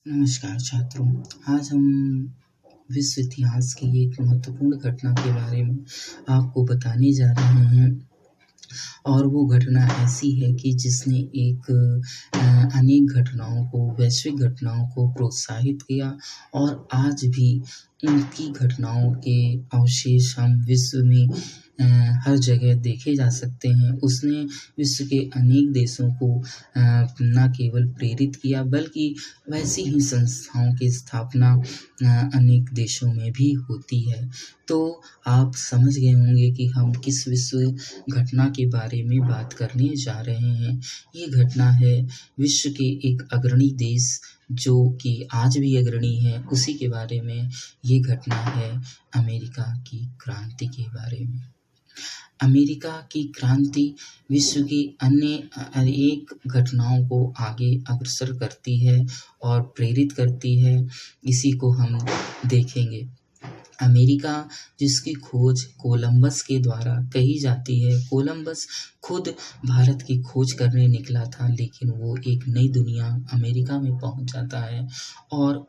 नमस्कार छात्रों। आज हम विश्व इतिहास की एक महत्वपूर्ण घटना के बारे में आपको बताने जा रहे हैं और वो घटना ऐसी है कि जिसने अनेक घटनाओं को, वैश्विक घटनाओं को प्रोत्साहित किया और आज भी उनकी घटनाओं के अवशेष हम विश्व में हर जगह देखे जा सकते हैं। उसने विश्व के अनेक देशों को न केवल प्रेरित किया बल्कि वैसी ही संस्थाओं की स्थापना अनेक देशों में भी होती है। तो आप समझ गए होंगे कि हम किस विश्व घटना के बारे में बात करने जा रहे हैं। ये घटना है विश्व के एक अग्रणी देश जो कि आज भी अग्रणी है, उसी के बारे में ये घटना है अमेरिका की क्रांति के बारे में। अमेरिका की क्रांति विश्व की अन्य अनेक घटनाओं को आगे अग्रसर करती है और प्रेरित करती है। इसी को हम देखेंगे। अमेरिका जिसकी खोज कोलंबस के द्वारा कही जाती है। कोलंबस खुद भारत की खोज करने निकला था, लेकिन वो एक नई दुनिया अमेरिका में पहुंच जाता है और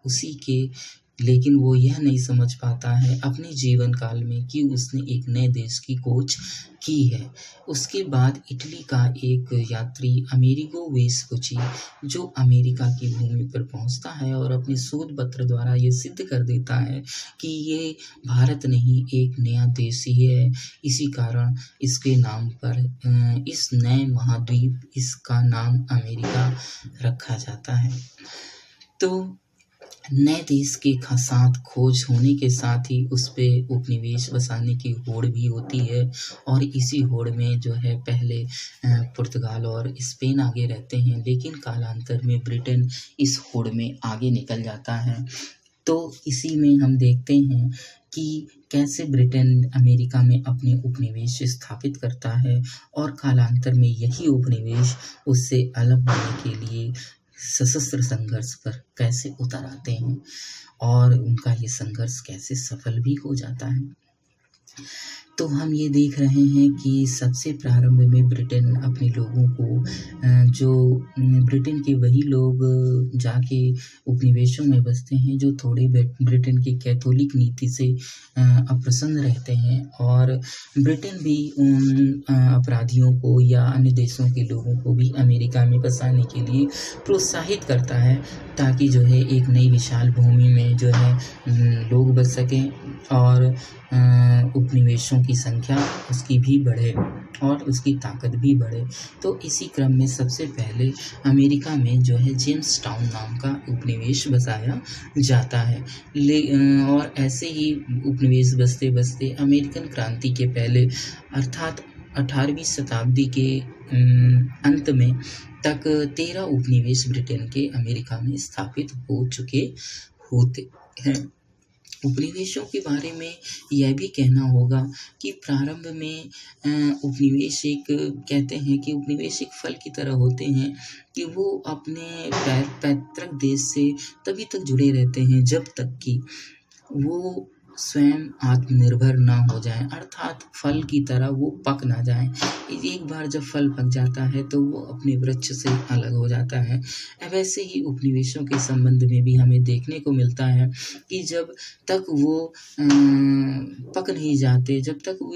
लेकिन वो यह नहीं समझ पाता है अपने जीवन काल में कि उसने एक नए देश की खोज की है। उसके बाद इटली का एक यात्री अमेरिगो वेस्पुची जो अमेरिका की भूमि पर पहुंचता है और अपने शोध पत्र द्वारा ये सिद्ध कर देता है कि ये भारत नहीं एक नया देश ही है। इसी कारण इसके नाम पर इस नए महाद्वीप इसका नाम अमेरिका रखा जाता है। तो नए देश के साथ खोज होने के साथ ही उस पे उपनिवेश बसाने की होड़ भी होती है और इसी होड़ में जो है पहले पुर्तगाल और स्पेन आगे रहते हैं, लेकिन कालांतर में ब्रिटेन इस होड़ में आगे निकल जाता है। तो इसी में हम देखते हैं कि कैसे ब्रिटेन अमेरिका में अपने उपनिवेश स्थापित करता है और कालांतर में यही उपनिवेश उससे अलग होने के लिए सशस्त्र संघर्ष पर कैसे उतर आते हैं और उनका ये संघर्ष कैसे सफल भी हो जाता है। तो हम ये देख रहे हैं कि सबसे प्रारंभ में ब्रिटेन अपने लोगों को जो ब्रिटेन के वही लोग जाके उपनिवेशों में बसते हैं जो थोड़े ब्रिटेन की कैथोलिक नीति से अप्रसन्न रहते हैं और ब्रिटेन भी उन अपराधियों को या अन्य देशों के लोगों को भी अमेरिका में बसाने के लिए प्रोत्साहित करता है ताकि जो है एक नई विशाल भूमि में जो है लोग बस सकें और उपनिवेशों की संख्या उसकी भी बढ़े और उसकी ताकत भी बढ़े। तो इसी क्रम में सबसे पहले अमेरिका में जो है जेम्स टाउन नाम का उपनिवेश बसाया जाता है। और ऐसे ही उपनिवेश बसते बसते अमेरिकन क्रांति के पहले अर्थात 18वीं शताब्दी के अंत में तक 13 उपनिवेश ब्रिटेन के अमेरिका में स्थापित हो चुके होते हैं। उपनिवेशों के बारे में यह भी कहना होगा कि प्रारंभ में उपनिवेश कहते हैं कि उपनिवेश एक फल की तरह होते हैं कि वो अपने पैतृक देश से तभी तक जुड़े रहते हैं जब तक कि वो स्वयं आत्मनिर्भर ना हो जाए, अर्थात फल की तरह वो पक ना जाए। एक बार जब फल पक जाता है तो वो अपने वृक्ष से अलग हो जाता है। वैसे ही उपनिवेशों के संबंध में भी हमें देखने को मिलता है कि जब तक वो पक नहीं जाते, जब तक वो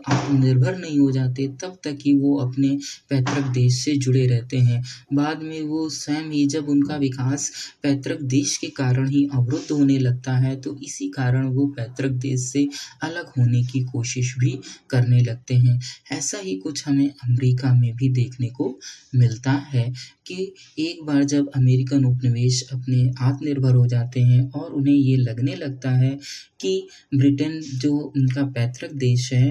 आत्मनिर्भर नहीं हो जाते, तब तक ही वो अपने पैतृक देश से जुड़े रहते हैं। बाद में वो स्वयं ही जब उनका विकास पैतृक देश के कारण ही अवरुद्ध होने लगता है तो इसी कारण वो पैतृक देश से अलग होने की कोशिश भी करने लगते हैं। ऐसा ही कुछ हमें अमेरिका में भी देखने को मिलता है कि एक बार जब अमेरिकन उपनिवेश अपने आत्मनिर्भर हो जाते हैं और उन्हें ये लगने लगता है कि ब्रिटेन जो उनका पैतृक देश है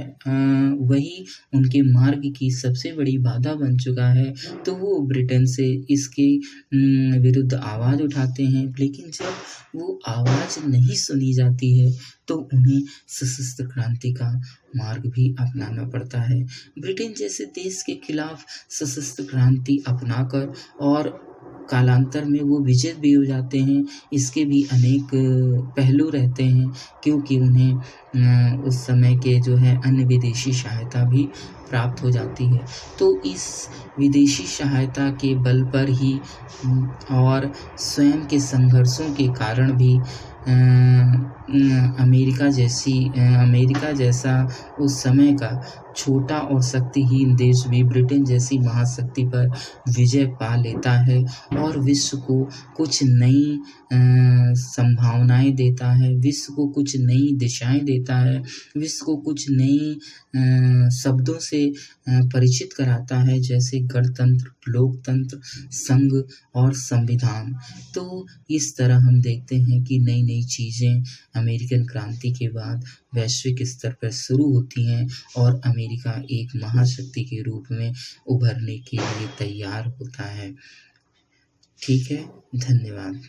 वही उनके मार्ग की सबसे बड़ी बाधा बन चुका है, तो वो ब्रिटेन से इसके विरुद्ध आवाज़ उठाते हैं। लेकिन जब वो आवाज़ नहीं सुनी जाती है तो उन्हें सशस्त्र क्रांति का मार्ग भी अपनाना पड़ता है। ब्रिटेन जैसे देश के खिलाफ सशस्त्र क्रांति अपनाकर और कालांतर में वो विजित भी हो जाते हैं, इसके भी अनेक पहलू रहते हैं, क्योंकि उन्हें उस समय के जो है अन्य विदेशी सहायता भी प्राप्त हो जाती है। तो इस विदेशी सहायता के बल पर ही और स्वयं के संघर्षों के कारण भी अमेरिका जैसा उस समय का छोटा और शक्तिहीन देश भी ब्रिटेन जैसी महाशक्ति पर विजय पा लेता है और विश्व को कुछ नई संभावनाएं देता है, विश्व को कुछ नई दिशाएं देता है, विश्व को कुछ नई शब्दों से परिचित कराता है, जैसे गणतंत्र, लोकतंत्र, संघ और संविधान। तो इस तरह हम देखते हैं कि नई नई चीज़ें अमेरिकन क्रांति के बाद वैश्विक स्तर पर शुरू होती हैं और अमेरिका एक महाशक्ति के रूप में उभरने के लिए तैयार होता है। ठीक है, धन्यवाद।